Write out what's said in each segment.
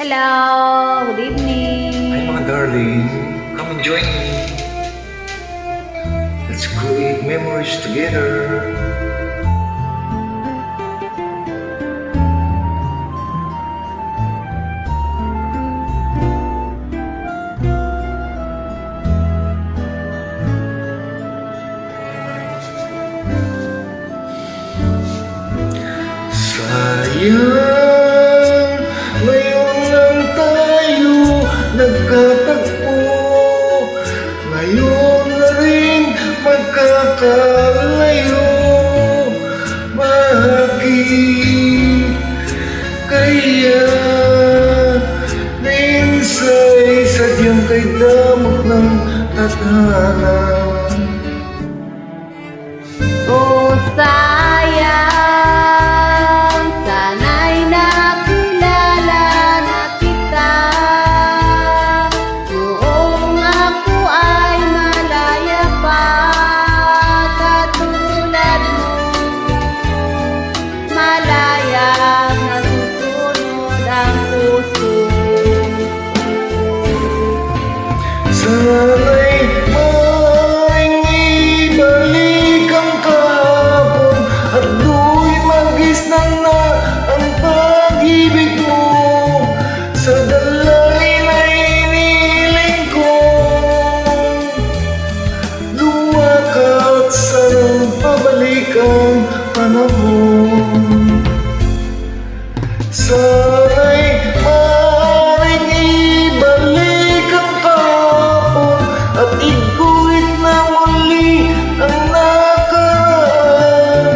Hello! Good evening! Hi mga darling, come and join me. Let's create memories together. Sayang, ngayon lang tayo nagkatagpo. Ngayon na rin magkakalayo. Bakit kaya minsa'y sadyang kay damot ng tadhana? Oh, sayang, sana'y nakilala na kita. Noong ako ay malaya pa, katulad mo, malayang nasusunod ang puso. Sana'y maaaring ibalik ang kahapon at do'y magisnan na ang pag-ibig mo. Sa dalangin ay iniling ko lumakat, sana'y pabalik ang panahon. Sana'y maaaring ibalik ang kahapon at iguhit na muli ang nakaraan.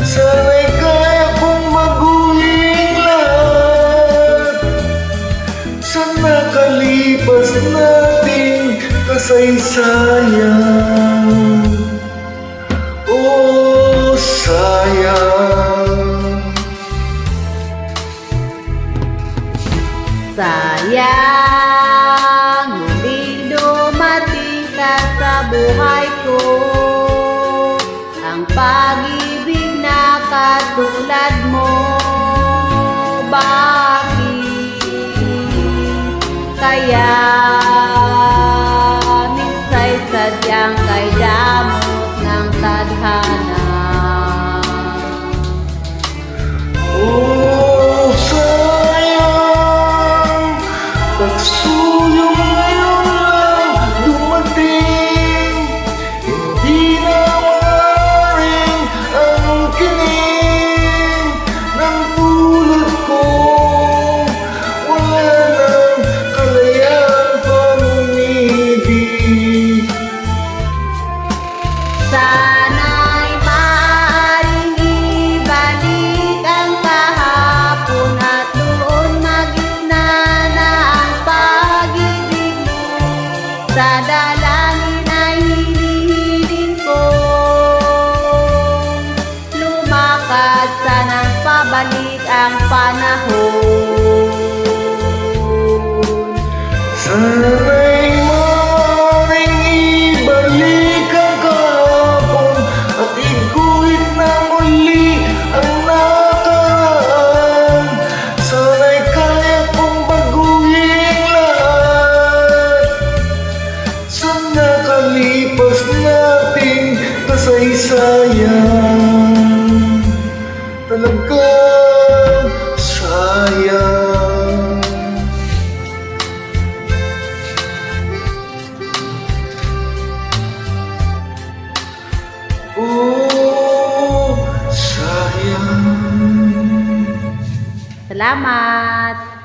Sana'y kaya kong maguhin lahat sa nakalipas nating kasaysayan. Oh, sayang. Sayang, muling dumating ka sa buhay ko. Ang pag-ibig na katulad mo. Bakit kaya minsa'y sadyang kay damot ng tadhana? Oh, sayang, pagsuyong ngayon lang dumating. Hindi na maaaring angkinin ng pulot ko. Wala nang kalayaan pag-umibig. Sana'y maaaring ibalik ang kahapon at doon magitna na ang pag-ibig mo. Sa dalangin ay hinihiling ko lumakad, sana'y pabalik ang panahon. Sana'y maaaring ibalik ang kahapon at iguhit na muli ang nakaraan. Sana'y kaya kong baguhin lahat sa nakalipas nating kasaysayan. Talagang sayang. Oh, sayang. Salamat!